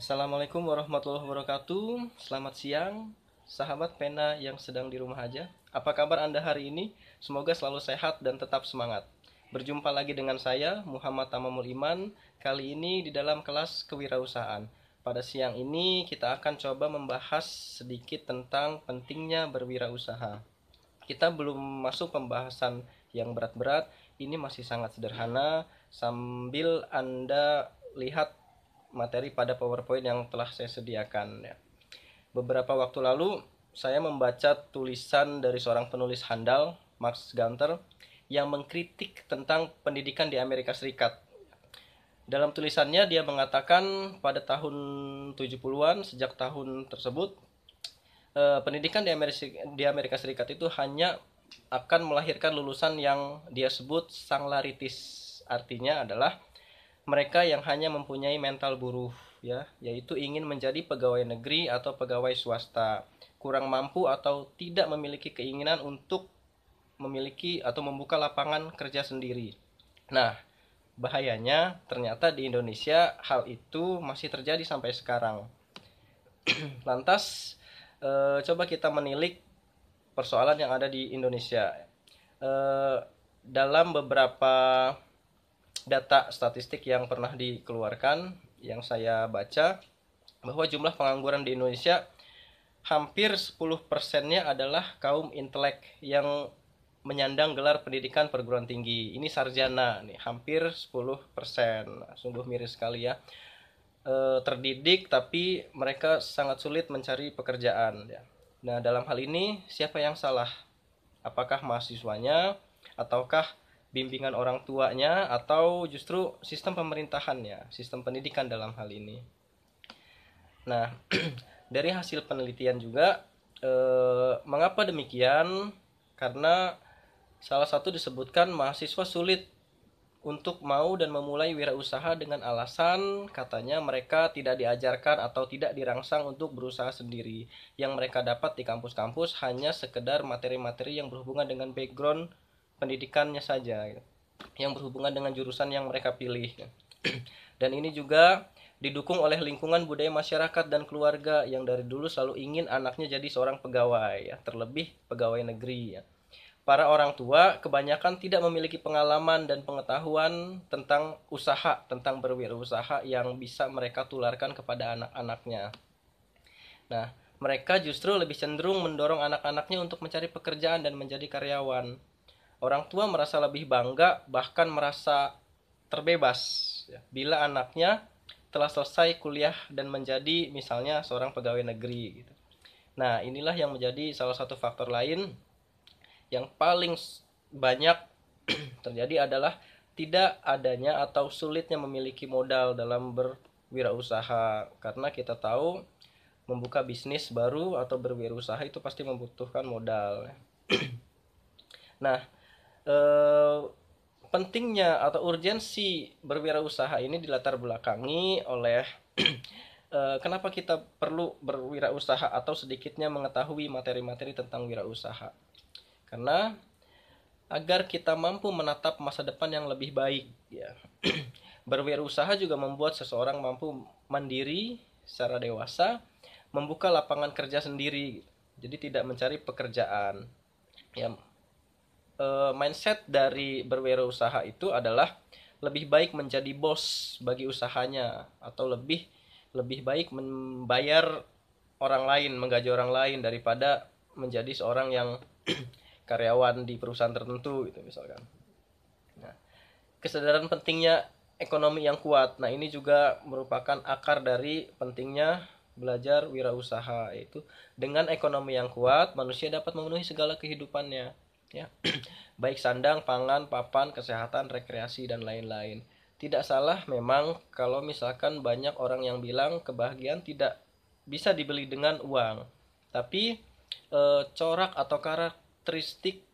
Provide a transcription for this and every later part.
Assalamualaikum warahmatullahi wabarakatuh. Selamat siang, sahabat pena yang sedang di rumah aja. Apa kabar Anda hari ini? Semoga selalu sehat dan tetap semangat. Berjumpa lagi dengan saya, Muhammad Tamamul Iman. Kali ini di dalam kelas kewirausahaan. Pada siang ini kita akan coba membahas sedikit tentang pentingnya berwirausaha. Kita belum masuk pembahasan yang berat-berat. Ini masih sangat sederhana. Sambil Anda lihat materi pada PowerPoint yang telah saya sediakan ya. Beberapa waktu lalu saya membaca tulisan dari seorang penulis handal, Max Gunter, yang mengkritik tentang pendidikan di Amerika Serikat. Dalam tulisannya dia mengatakan pada tahun 70-an, sejak tahun tersebut pendidikan di Amerika Serikat itu hanya akan melahirkan lulusan yang dia sebut sanglaritis. Artinya adalah mereka yang hanya mempunyai mental buruh ya, yaitu ingin menjadi pegawai negeri atau pegawai swasta, kurang mampu atau tidak memiliki keinginan untuk memiliki atau membuka lapangan kerja sendiri. Nah, bahayanya ternyata di Indonesia hal itu masih terjadi sampai sekarang. Lantas coba kita menilik persoalan yang ada di Indonesia. Dalam beberapa data statistik yang pernah dikeluarkan, yang saya baca, bahwa jumlah pengangguran di Indonesia hampir 10%-nya adalah kaum intelek yang menyandang gelar pendidikan perguruan tinggi. Ini sarjana nih, hampir 10%. Sungguh miris sekali ya. Terdidik tapi mereka sangat sulit mencari pekerjaan ya. Nah, dalam hal ini siapa yang salah? Apakah mahasiswanya ataukah bimbingan orang tuanya atau justru sistem pemerintahannya, sistem pendidikan dalam hal ini. Nah, dari hasil penelitian juga mengapa demikian? Karena salah satu disebutkan mahasiswa sulit untuk mau dan memulai wirausaha dengan alasan katanya mereka tidak diajarkan atau tidak dirangsang untuk berusaha sendiri. Yang mereka dapat di kampus-kampus hanya sekedar materi-materi yang berhubungan dengan background pendidikannya saja, yang berhubungan dengan jurusan yang mereka pilih. Dan ini juga didukung oleh lingkungan budaya masyarakat dan keluarga yang dari dulu selalu ingin anaknya jadi seorang pegawai ya, terlebih pegawai negeri ya. Para orang tua kebanyakan tidak memiliki pengalaman dan pengetahuan tentang usaha, tentang berwirausaha yang bisa mereka tularkan kepada anak-anaknya. Nah, mereka justru lebih cenderung mendorong anak-anaknya untuk mencari pekerjaan dan menjadi karyawan. Orang tua merasa lebih bangga, bahkan merasa terbebas ya, bila anaknya telah selesai kuliah dan menjadi misalnya seorang pegawai negeri gitu. Nah, inilah yang menjadi salah satu faktor lain yang paling banyak terjadi adalah tidak adanya atau sulitnya memiliki modal dalam berwirausaha, karena kita tahu membuka bisnis baru atau berwirausaha itu pasti membutuhkan modal. Nah, pentingnya atau urgensi berwirausaha ini dilatar belakangi oleh kenapa kita perlu berwirausaha atau sedikitnya mengetahui materi-materi tentang wirausaha. Karena agar kita mampu menatap masa depan yang lebih baik ya. Berwirausaha juga membuat seseorang mampu mandiri secara dewasa, membuka lapangan kerja sendiri. Jadi tidak mencari pekerjaan. Ya, mindset dari berwirausaha itu adalah lebih baik menjadi bos bagi usahanya atau lebih baik membayar orang lain, menggaji orang lain daripada menjadi seorang yang karyawan di perusahaan tertentu gitu misalkan. Nah, kesadaran pentingnya ekonomi yang kuat. Nah, ini juga merupakan akar dari pentingnya belajar wirausaha, yaitu dengan ekonomi yang kuat manusia dapat memenuhi segala kehidupannya ya. Baik sandang, pangan, papan, kesehatan, rekreasi dan lain-lain. Tidak salah memang kalau misalkan banyak orang yang bilang kebahagiaan tidak bisa dibeli dengan uang. Tapi corak atau karakteristik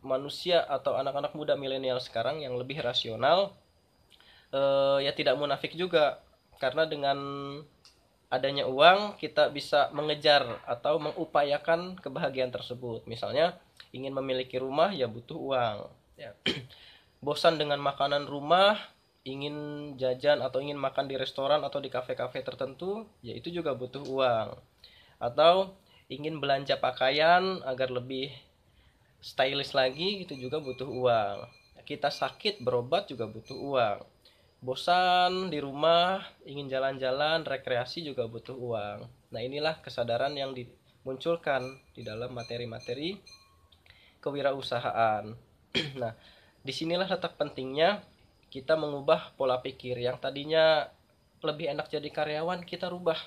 manusia atau anak-anak muda milenial sekarang yang lebih rasional ya tidak munafik juga, karena dengan adanya uang kita bisa mengejar atau mengupayakan kebahagiaan tersebut. Misalnya ingin memiliki rumah ya butuh uang ya. Bosan dengan makanan rumah ingin jajan atau ingin makan di restoran atau di kafe-kafe tertentu, ya itu juga butuh uang. Atau ingin belanja pakaian agar lebih stylish lagi, itu juga butuh uang. Kita sakit berobat juga butuh uang. Bosan di rumah, ingin jalan-jalan, rekreasi juga butuh uang. Nah, inilah kesadaran yang dimunculkan di dalam materi-materi kewirausahaan. Nah, disinilah letak pentingnya kita mengubah pola pikir yang tadinya lebih enak jadi karyawan, kita rubah.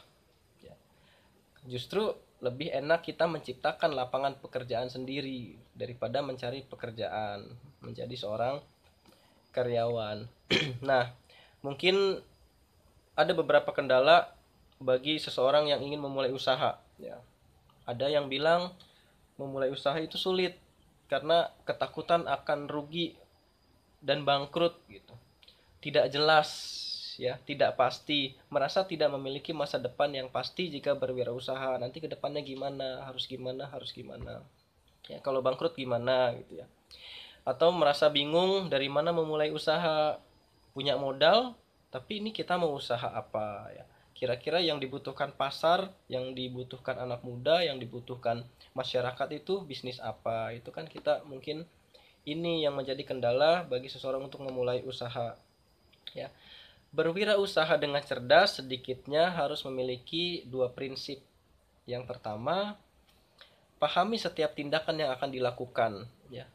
Justru lebih enak kita menciptakan lapangan pekerjaan sendiri daripada mencari pekerjaan menjadi seorang karyawan. Nah, mungkin ada beberapa kendala bagi seseorang yang ingin memulai usaha. Ya, ada yang bilang memulai usaha itu sulit karena ketakutan akan rugi dan bangkrut gitu. Tidak jelas, ya, tidak pasti, merasa tidak memiliki masa depan yang pasti jika berwirausaha. Nanti ke depannya gimana, harus gimana, harus gimana. Ya, kalau bangkrut gimana gitu ya. Atau merasa bingung dari mana memulai usaha, punya modal, tapi ini kita mau usaha apa ya? Kira-kira yang dibutuhkan pasar, yang dibutuhkan anak muda, yang dibutuhkan masyarakat itu bisnis apa? Itu kan kita mungkin ini yang menjadi kendala bagi seseorang untuk memulai usaha. Ya, berwirausaha dengan cerdas sedikitnya harus memiliki dua prinsip. Yang pertama, pahami setiap tindakan yang akan dilakukan. Ya,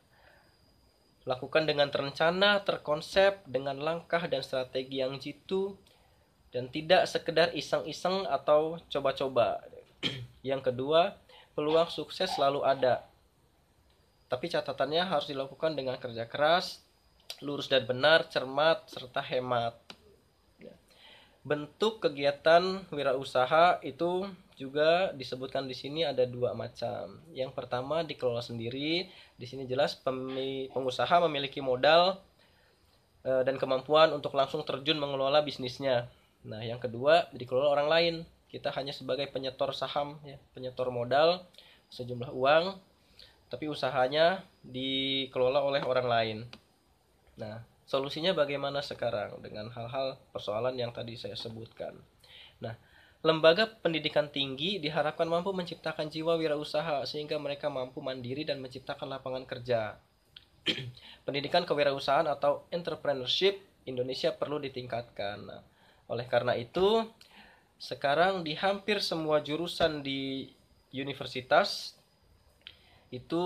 lakukan dengan terencana, terkonsep, dengan langkah dan strategi yang jitu, dan tidak sekedar iseng-iseng atau coba-coba. Yang kedua, peluang sukses selalu ada. Tapi catatannya harus dilakukan dengan kerja keras, lurus dan benar, cermat, serta hemat. Bentuk kegiatan wirausaha itu juga disebutkan di sini ada dua macam. Yang pertama dikelola sendiri. Di sini jelas pengusaha memiliki modal dan kemampuan untuk langsung terjun mengelola bisnisnya. Nah, yang kedua dikelola orang lain. Kita hanya sebagai penyetor saham, ya, penyetor modal sejumlah uang, tapi usahanya dikelola oleh orang lain. Nah, solusinya bagaimana sekarang dengan hal-hal persoalan yang tadi saya sebutkan? Nah, lembaga pendidikan tinggi diharapkan mampu menciptakan jiwa wirausaha sehingga mereka mampu mandiri dan menciptakan lapangan kerja. Pendidikan kewirausahaan atau entrepreneurship Indonesia perlu ditingkatkan. Nah, oleh karena itu, sekarang di hampir semua jurusan di universitas itu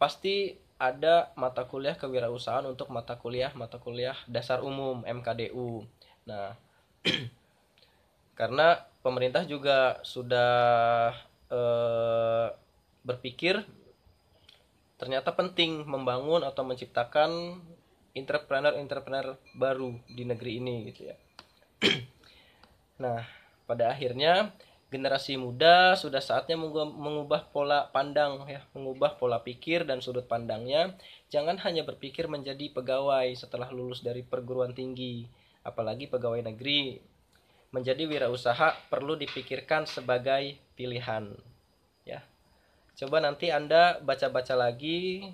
pasti ada mata kuliah kewirausahaan untuk mata kuliah dasar umum MKDU. Nah, karena pemerintah juga sudah berpikir ternyata penting membangun atau menciptakan entrepreneur baru di negeri ini gitu ya. Nah, pada akhirnya generasi muda sudah saatnya mengubah pola pandang ya, mengubah pola pikir dan sudut pandangnya. Jangan hanya berpikir menjadi pegawai setelah lulus dari perguruan tinggi, apalagi pegawai negeri. Menjadi wirausaha perlu dipikirkan sebagai pilihan. Ya. Coba nanti Anda baca-baca lagi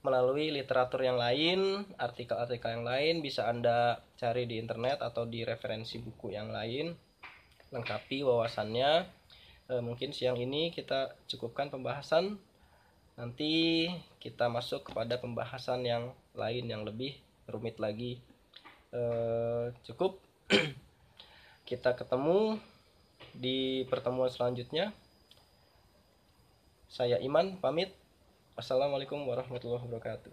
melalui literatur yang lain, artikel-artikel yang lain bisa Anda cari di internet atau di referensi buku yang lain, lengkapi wawasannya. Mungkin siang ini kita cukupkan pembahasan. Nanti kita masuk kepada pembahasan yang lain yang lebih rumit lagi. Cukup. Kita ketemu di pertemuan selanjutnya. Saya Iman pamit. Assalamualaikum warahmatullahi wabarakatuh.